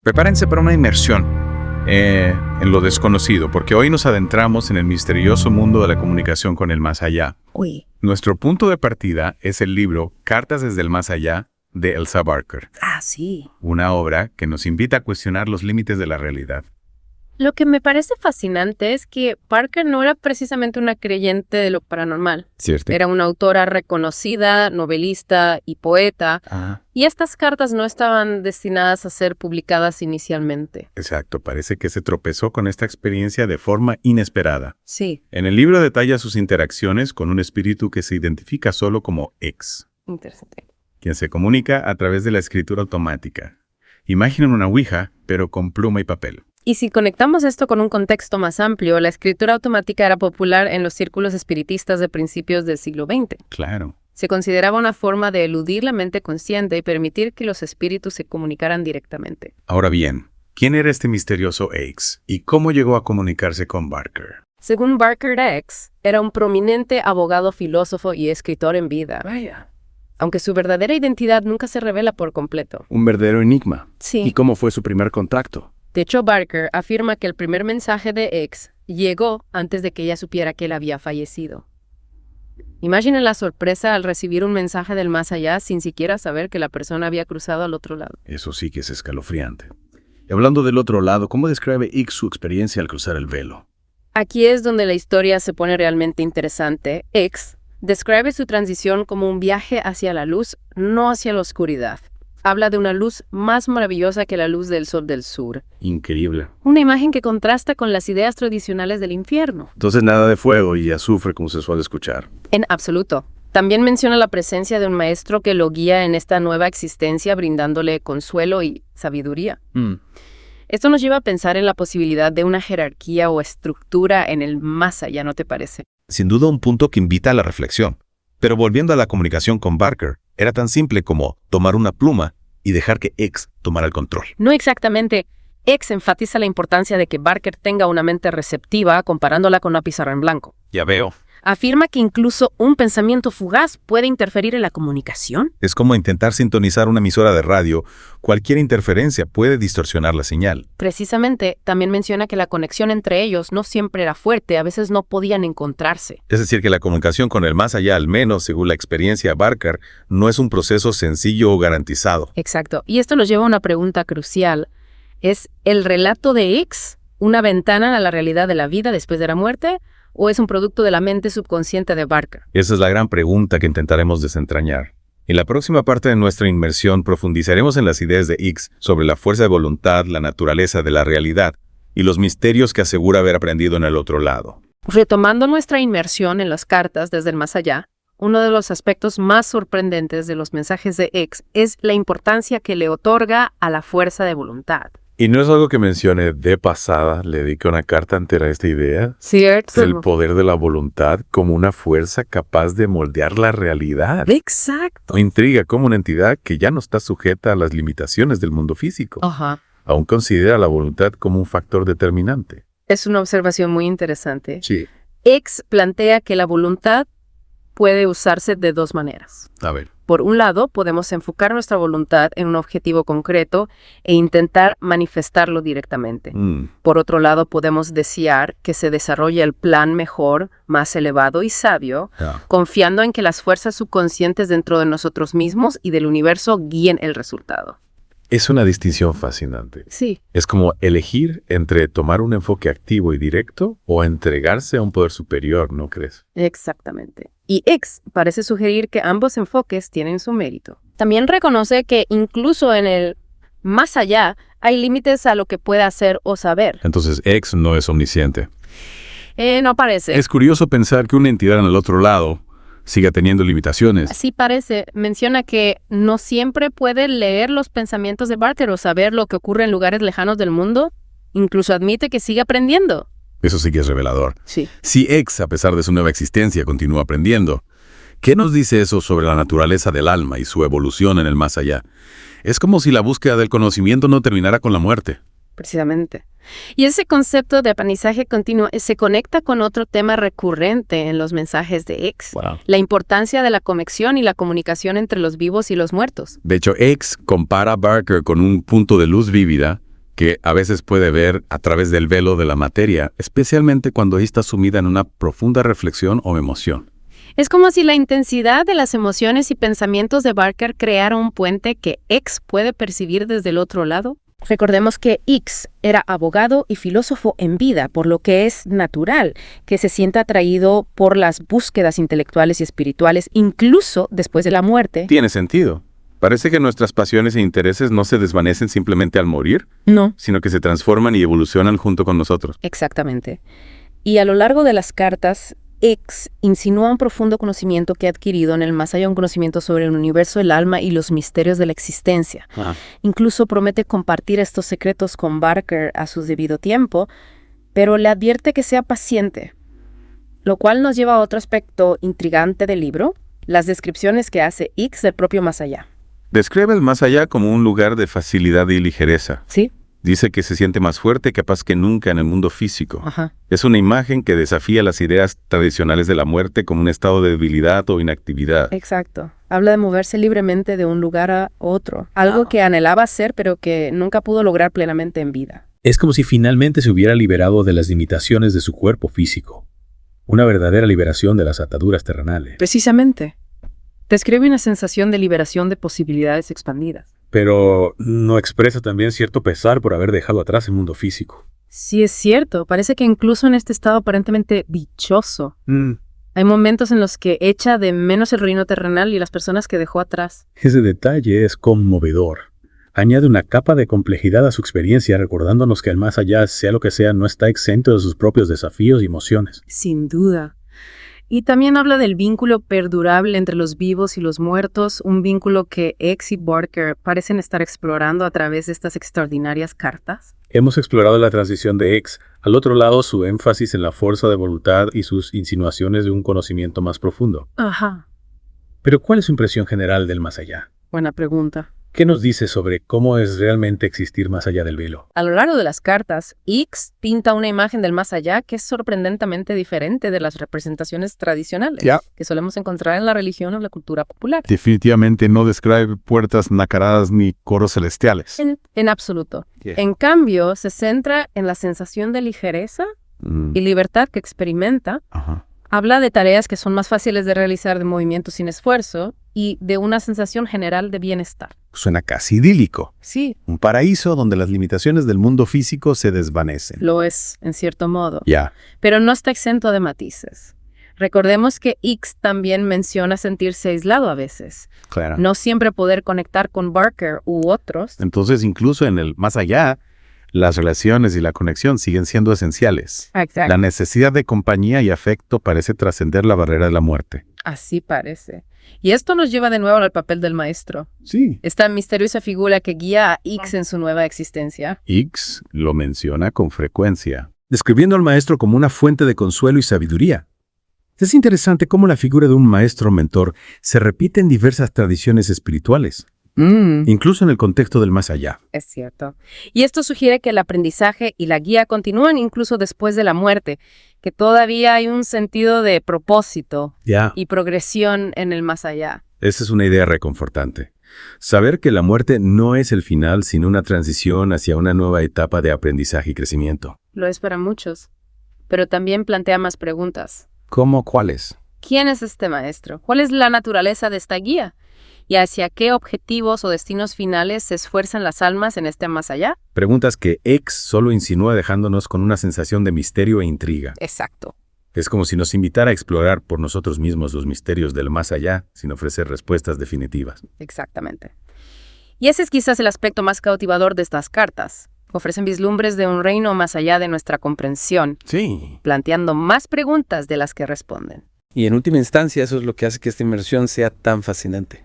Prepárense para una inmersión en lo desconocido, porque hoy nos adentramos en el misterioso mundo de la comunicación con el más allá. Uy. Nuestro punto de partida es el libro Cartas desde el más allá de Elsa Barker, Ah, sí. una obra que nos invita a cuestionar los límites de la realidad. Lo que me parece fascinante es que Barker no era precisamente una creyente de lo paranormal. ¿Cierto? Era una autora reconocida, novelista y poeta, y estas cartas no estaban destinadas a ser publicadas inicialmente. Exacto, parece que se tropezó con esta experiencia de forma inesperada. Sí, En el libro detalla sus interacciones con un espíritu que se identifica solo como X, interesante. quien se comunica a través de la escritura automática. Imaginen una ouija, pero con pluma y papel. Y si conectamos esto con un contexto más amplio, la escritura automática era popular en los círculos espiritistas de principios del siglo XX. Claro. Se consideraba una forma de eludir la mente consciente y permitir que los espíritus se comunicaran directamente. Ahora bien, ¿quién era este misterioso X y cómo llegó a comunicarse con Barker? Según Barker X, era un prominente abogado, filósofo y escritor en vida. Vaya. Aunque su verdadera identidad nunca se revela por completo. Un verdadero enigma. Sí. ¿Y cómo fue su primer contacto? De hecho, Barker afirma que el primer mensaje de X llegó antes de que ella supiera que él había fallecido. Imaginen la sorpresa al recibir un mensaje del más allá sin siquiera saber que la persona había cruzado al otro lado. Eso sí que es escalofriante. Y hablando del otro lado, ¿cómo describe X su experiencia al cruzar el velo? Aquí es donde la historia se pone realmente interesante. X describe su transición como un viaje hacia la luz, no hacia la oscuridad. Habla de una luz más maravillosa que la luz del sol del sur. Increíble. Una imagen que contrasta con las ideas tradicionales del infierno. Entonces nada de fuego y azufre como se suele escuchar. En absoluto. También menciona la presencia de un maestro que lo guía en esta nueva existencia, brindándole consuelo y sabiduría. Esto nos lleva a pensar en la posibilidad de una jerarquía o estructura en el más allá, ¿no te parece? Sin duda un punto que invita a la reflexión. Pero volviendo a la comunicación con Barker, era tan simple como tomar una pluma y dejar que X tomara el control. No exactamente. X enfatiza la importancia de que Barker tenga una mente receptiva comparándola con una pizarra en blanco. Ya veo. Afirma que incluso un pensamiento fugaz puede interferir en la comunicación. Es como intentar sintonizar una emisora de radio. Cualquier interferencia puede distorsionar la señal. Precisamente, también menciona que la conexión entre ellos no siempre era fuerte, a veces no podían encontrarse. Es decir, que la comunicación con el más allá, al menos según la experiencia de Barker, no es un proceso sencillo o garantizado. Exacto. Y esto nos lleva a una pregunta crucial. ¿Es el relato de X una ventana a la realidad de la vida después de la muerte? ¿O es un producto de la mente subconsciente de Barker? Esa es la gran pregunta que intentaremos desentrañar. En la próxima parte de nuestra inmersión profundizaremos en las ideas de X sobre la fuerza de voluntad, la naturaleza de la realidad y los misterios que asegura haber aprendido en el otro lado. Retomando nuestra inmersión en las cartas desde el más allá, uno de los aspectos más sorprendentes de los mensajes de X es la importancia que le otorga a la fuerza de voluntad. Y no es algo que mencione de pasada, le dediqué una carta entera a esta idea. ¿Cierto? El poder de la voluntad como una fuerza capaz de moldear la realidad. Exacto. Me intriga cómo una entidad que ya no está sujeta a las limitaciones del mundo físico, Ajá. aún considera la voluntad como un factor determinante. Es una observación muy interesante. Sí. X plantea que la voluntad puede usarse de dos maneras. A ver. Por un lado, podemos enfocar nuestra voluntad en un objetivo concreto e intentar manifestarlo directamente. Por otro lado, podemos desear que se desarrolle el plan mejor, más elevado y sabio, confiando en que las fuerzas subconscientes dentro de nosotros mismos y del universo guíen el resultado. Es una distinción fascinante. Sí. Es como elegir entre tomar un enfoque activo y directo o entregarse a un poder superior, ¿no crees? Exactamente. Y X parece sugerir que ambos enfoques tienen su mérito. También reconoce que incluso en el más allá hay límites a lo que puede hacer o saber. Entonces X no es omnisciente. No parece. Es curioso pensar que una entidad en el otro lado siga teniendo limitaciones. Así parece. Menciona que no siempre puede leer los pensamientos de Barker o saber lo que ocurre en lugares lejanos del mundo. Incluso admite que sigue aprendiendo. Eso sí que es revelador. Sí. Si X, a pesar de su nueva existencia, continúa aprendiendo, ¿qué nos dice eso sobre la naturaleza del alma y su evolución en el más allá? Es como si la búsqueda del conocimiento no terminara con la muerte. Precisamente. Y ese concepto de aprendizaje continuo se conecta con otro tema recurrente en los mensajes de X. Wow. La importancia de la conexión y la comunicación entre los vivos y los muertos. De hecho, X compara a Barker con un punto de luz vívida que a veces puede ver a través del velo de la materia, especialmente cuando está sumida en una profunda reflexión o emoción. Es como si la intensidad de las emociones y pensamientos de Barker creara un puente que X puede percibir desde el otro lado. Recordemos que X era abogado y filósofo en vida, por lo que es natural que se sienta atraído por las búsquedas intelectuales y espirituales, incluso después de la muerte. Tiene sentido. Parece que nuestras pasiones e intereses no se desvanecen simplemente al morir, No. sino que se transforman y evolucionan junto con nosotros. Exactamente. Y a lo largo de las cartas, X insinúa un profundo conocimiento que ha adquirido en el más allá, un conocimiento sobre el universo, el alma y los misterios de la existencia. Incluso promete compartir estos secretos con Barker a su debido tiempo, pero le advierte que sea paciente. Lo cual nos lleva a otro aspecto intrigante del libro, las descripciones que hace X del propio más allá. Describe el más allá como un lugar de facilidad y ligereza. ¿Sí? Dice que se siente más fuerte y capaz que nunca en el mundo físico. Ajá. Es una imagen que desafía las ideas tradicionales de la muerte como un estado de debilidad o inactividad. Exacto. Habla de moverse libremente de un lugar a otro, algo que anhelaba hacer pero que nunca pudo lograr plenamente en vida. Es como si finalmente se hubiera liberado de las limitaciones de su cuerpo físico. Una verdadera liberación de las ataduras terrenales. Precisamente. Describe una sensación de liberación de posibilidades expandidas. Pero no expresa también cierto pesar por haber dejado atrás el mundo físico. Sí, es cierto. Parece que incluso en este estado aparentemente dichoso, hay momentos en los que echa de menos el reino terrenal y las personas que dejó atrás. Ese detalle es conmovedor. Añade una capa de complejidad a su experiencia, recordándonos que el más allá, sea lo que sea, no está exento de sus propios desafíos y emociones. Sin duda. Y también habla del vínculo perdurable entre los vivos y los muertos, un vínculo que X y Barker parecen estar explorando a través de estas extraordinarias cartas. Hemos explorado la transición de X. Al otro lado, su énfasis en la fuerza de voluntad y sus insinuaciones de un conocimiento más profundo. Ajá. Pero ¿cuál es su impresión general del más allá? Buena pregunta. ¿Qué nos dice sobre cómo es realmente existir más allá del velo? A lo largo de las cartas, X pinta una imagen del más allá que es sorprendentemente diferente de las representaciones tradicionales que solemos encontrar en la religión o la cultura popular. Definitivamente no describe puertas nacaradas ni coros celestiales. En absoluto. En cambio, se centra en la sensación de ligereza y libertad que experimenta. Habla de tareas que son más fáciles de realizar, de movimientos sin esfuerzo y de una sensación general de bienestar. Suena casi idílico. Sí, Un paraíso donde las limitaciones del mundo físico se desvanecen. lo es, en cierto modo. Ya. Pero no está exento de matices. Recordemos que X también menciona sentirse aislado a veces. Claro. No siempre poder conectar con Barker u otros. Entonces, incluso en el más allá, las relaciones y la conexión siguen siendo esenciales. Exacto. La necesidad de compañía y afecto parece trascender la barrera de la muerte. Así parece. Y esto nos lleva de nuevo al papel del maestro. Sí. Esta misteriosa figura que guía a X en su nueva existencia. X lo menciona con frecuencia. Describiendo al maestro como una fuente de consuelo y sabiduría. Es interesante cómo la figura de un maestro mentor se repite en diversas tradiciones espirituales, incluso en el contexto del más allá. Es cierto. Y esto sugiere que el aprendizaje y la guía continúan incluso después de la muerte, que todavía hay un sentido de propósito y progresión en el más allá. Esa es una idea reconfortante. Saber que la muerte no es el final, sino una transición hacia una nueva etapa de aprendizaje y crecimiento. Lo es para muchos, pero también plantea más preguntas. ¿Cómo cuáles? ¿Quién es este maestro? ¿Cuál es la naturaleza de esta guía? ¿Y hacia qué objetivos o destinos finales se esfuerzan las almas en este más allá? Preguntas que X solo insinúa dejándonos con una sensación de misterio e intriga. Exacto. Es como si nos invitara a explorar por nosotros mismos los misterios del más allá sin ofrecer respuestas definitivas. Exactamente. Y ese es quizás el aspecto más cautivador de estas cartas. Ofrecen vislumbres de un reino más allá de nuestra comprensión, Sí. planteando más preguntas de las que responden. Y en última instancia, eso es lo que hace que esta inmersión sea tan fascinante.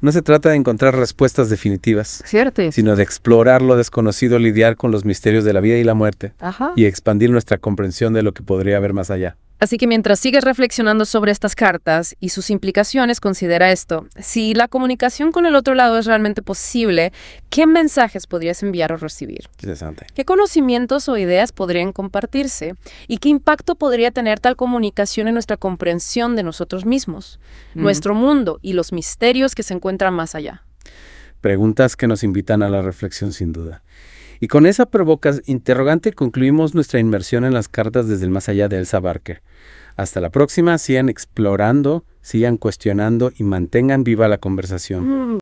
No se trata de encontrar respuestas definitivas, ¿Cierto? sino de explorar lo desconocido, lidiar con los misterios de la vida y la muerte, Ajá. y expandir nuestra comprensión de lo que podría haber más allá. Así que mientras sigues reflexionando sobre estas cartas y sus implicaciones, considera esto. Si la comunicación con el otro lado es realmente posible, ¿qué mensajes podrías enviar o recibir? Interesante. ¿Qué conocimientos o ideas podrían compartirse? ¿Y qué impacto podría tener tal comunicación en nuestra comprensión de nosotros mismos, nuestro mundo y los misterios que se encuentran más allá? Preguntas que nos invitan a la reflexión sin duda. Y con esa provocas interrogante concluimos nuestra inmersión en las cartas desde el más allá de Elsa Barker. Hasta la próxima, sigan explorando, sigan cuestionando y mantengan viva la conversación.